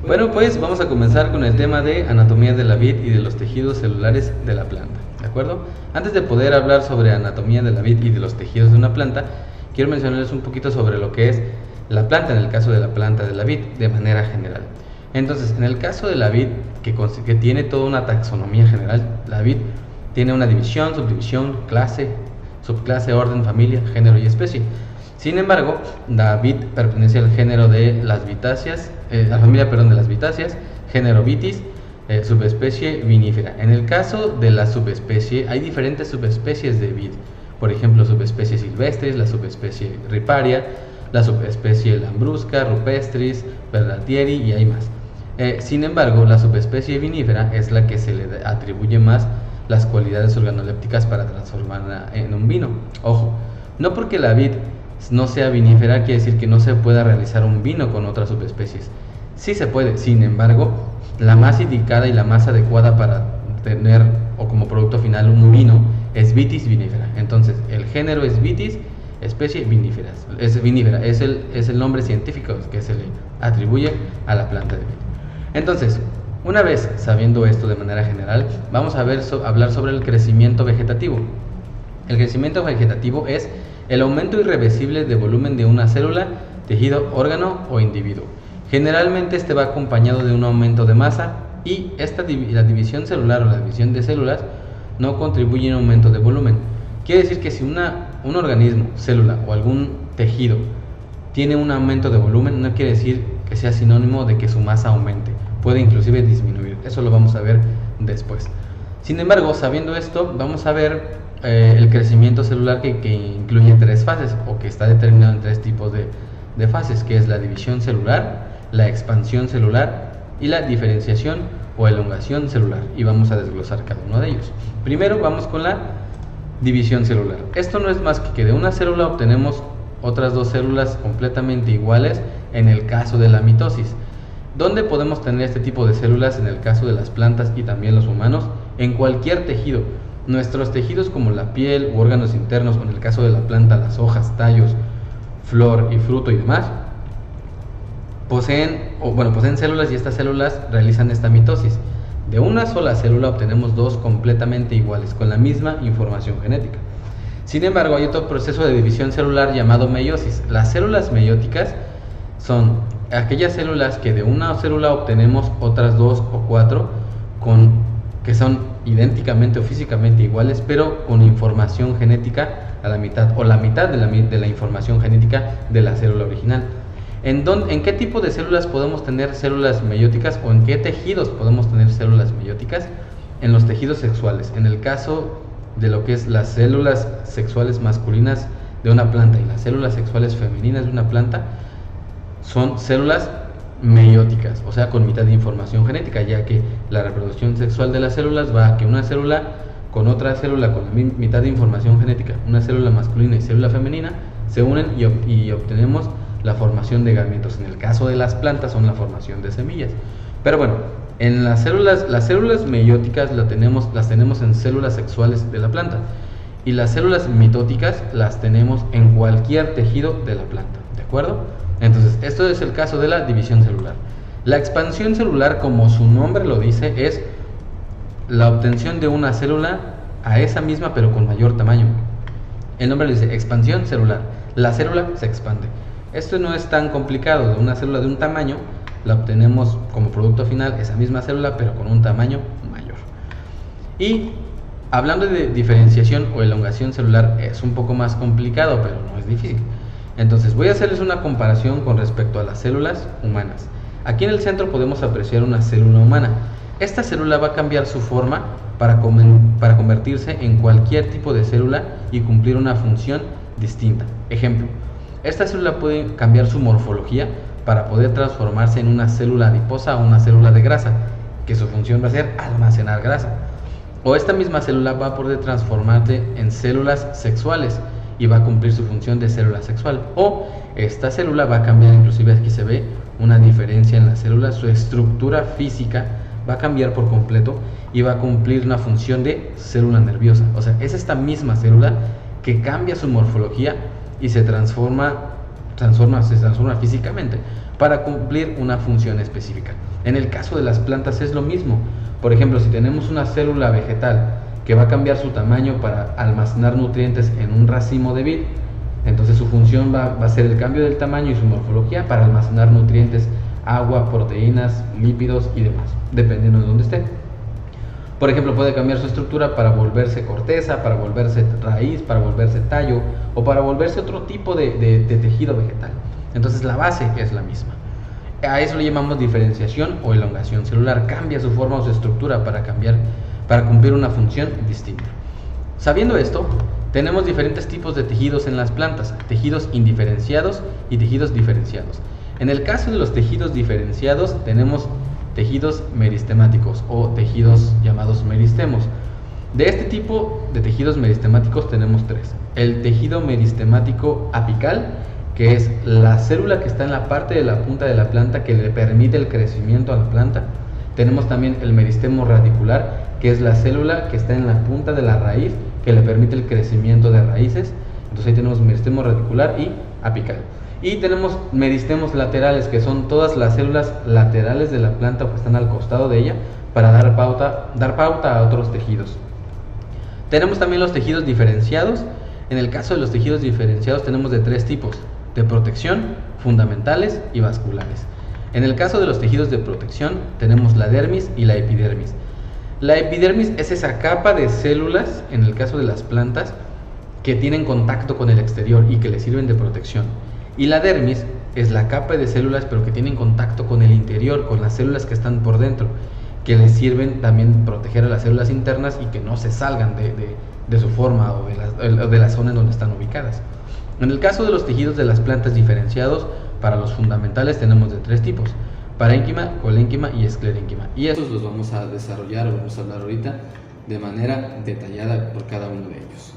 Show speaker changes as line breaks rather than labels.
Bueno, pues vamos a comenzar con el tema de anatomía de la vid y de los tejidos celulares de la planta, ¿de acuerdo? Antes de poder hablar sobre anatomía de la vid y de los tejidos de una planta, quiero mencionarles un poquito sobre lo que es la planta, en el caso de la planta de la vid, de manera general. Entonces, en el caso de la vid, que tiene toda una taxonomía general, la vid tiene una división, subdivisión, clase, subclase, orden, familia, género y especie. Sin embargo, la vid pertenece al género de las vitáceas, la familia, de las vitáceas, género Vitis, subespecie vinífera. En el caso de la subespecie, hay diferentes subespecies de vid. Por ejemplo, subespecies silvestres, la subespecie riparia, la subespecie lambrusca, rupestris, verdatieri y hay más. Sin embargo, la subespecie vinífera es la que se le atribuye más las cualidades organolépticas para transformarla en un vino. Ojo, no porque la vid no sea vinífera quiere decir que no se pueda realizar un vino con otras subespecies. Sí se puede, sin embargo, la más indicada y la más adecuada para tener o como producto final un vino es Vitis vinífera. Entonces, el género es Vitis, especie vinífera. Es vinífera, es el nombre científico que se le atribuye a la planta de vid. Entonces, una vez sabiendo esto de manera general, vamos a hablar sobre el crecimiento vegetativo. El crecimiento vegetativo es el aumento irreversible de volumen de una célula, tejido, órgano o individuo. Generalmente este va acompañado de un aumento de masa y la división celular o la división de células no contribuye en aumento de volumen. Quiere decir que si un organismo, célula o algún tejido tiene un aumento de volumen, no quiere decir que sea sinónimo de que su masa aumente. Puede inclusive disminuir. Eso lo vamos a ver después. Sin embargo, sabiendo esto, vamos a ver el crecimiento celular que incluye tres fases o que está determinado en tres tipos de fases, que es la división celular, la expansión celular y la diferenciación o elongación celular, y vamos a desglosar cada uno de ellos. Primero vamos con la división celular. Esto no es más que de una célula obtenemos otras dos células completamente iguales en el caso de la mitosis. ¿Dónde podemos tener este tipo de células? En el caso de las plantas y también los humanos, en cualquier tejido. Nuestros tejidos como la piel u órganos internos, o en el caso de la planta las hojas, tallos, flor y fruto y demás, poseen células, y estas células realizan esta mitosis. De una sola célula obtenemos dos completamente iguales, con la misma información genética. Sin embargo, hay otro proceso de división celular llamado meiosis. Las células meióticas son aquellas células que de una célula obtenemos otras dos o cuatro que son idénticamente o físicamente iguales, pero con información genética a la mitad, o la mitad de la información genética de la célula original. ¿En qué tipo de células podemos tener células meióticas, o en qué tejidos podemos tener células meióticas? En los tejidos sexuales. En el caso de lo que es las células sexuales masculinas de una planta y las células sexuales femeninas de una planta, son células meióticas, o sea, con mitad de información genética, ya que la reproducción sexual de las células va a que una célula con otra célula con la mitad de información genética, una célula masculina y célula femenina, se unen y obtenemos la formación de gametos. En el caso de las plantas son la formación de semillas. Pero bueno, en las células meióticas las tenemos en células sexuales de la planta, y las células mitóticas las tenemos en cualquier tejido de la planta, ¿de acuerdo? Entonces, esto es el caso de la división celular. La expansión celular, como su nombre lo dice, es la obtención de una célula a esa misma pero con mayor tamaño. El nombre lo dice, expansión celular. La célula se expande. Esto no es tan complicado. De una célula de un tamaño la obtenemos como producto final esa misma célula pero con un tamaño mayor. Y hablando de diferenciación o elongación celular, es un poco más complicado, pero no es difícil. Entonces voy a hacerles una comparación con respecto a las células humanas. Aquí en el centro podemos apreciar una célula humana. Esta célula va a cambiar su forma para convertirse en cualquier tipo de célula y cumplir una función distinta. Ejemplo, esta célula puede cambiar su morfología para poder transformarse en una célula adiposa o una célula de grasa, que su función va a ser almacenar grasa. O esta misma célula va a poder transformarse en células sexuales y va a cumplir su función de célula sexual. O esta célula va a cambiar, inclusive aquí se ve una diferencia en la célula, su estructura física va a cambiar por completo y va a cumplir una función de célula nerviosa. O sea, es esta misma célula que cambia su morfología y se transforma físicamente para cumplir una función específica. En el caso de las plantas es lo mismo. Por ejemplo, si tenemos una célula vegetal que va a cambiar su tamaño para almacenar nutrientes en un racimo de vid, entonces su función va a ser el cambio del tamaño y su morfología para almacenar nutrientes, agua, proteínas, lípidos y demás, dependiendo de dónde esté. Por ejemplo, puede cambiar su estructura para volverse corteza, para volverse raíz, para volverse tallo o para volverse otro tipo de tejido vegetal. Entonces la base es la misma. A eso le llamamos diferenciación o elongación celular. Cambia su forma o su estructura para cumplir una función distinta. Sabiendo esto, tenemos diferentes tipos de tejidos en las plantas: tejidos indiferenciados y tejidos diferenciados. En el caso de los tejidos diferenciados tenemos tejidos meristemáticos o tejidos llamados meristemos. De este tipo de tejidos meristemáticos tenemos tres. El tejido meristemático apical, que es la célula que está en la parte de la punta de la planta que le permite el crecimiento a la planta. Tenemos también el meristemo radicular, que es la célula que está en la punta de la raíz que le permite el crecimiento de raíces. Entonces ahí tenemos meristemo radicular y apical. Y tenemos meristemos laterales, que son todas las células laterales de la planta o que están al costado de ella para dar pauta a otros tejidos. Tenemos también los tejidos diferenciados. En el caso de los tejidos diferenciados tenemos de tres tipos: de protección, fundamentales y vasculares. En el caso de los tejidos de protección tenemos la dermis y la epidermis. La epidermis es esa capa de células, en el caso de las plantas, que tienen contacto con el exterior y que le sirven de protección. Y la dermis es la capa de células pero que tienen contacto con el interior, con las células que están por dentro, que les sirven también proteger a las células internas y que no se salgan de su forma o de la zona en donde están ubicadas. En el caso de los tejidos de las plantas diferenciados, para los fundamentales tenemos de tres tipos: parénquima, colénquima y esclerénquima. Y estos los vamos a desarrollar o vamos a hablar ahorita de manera detallada por cada uno de ellos.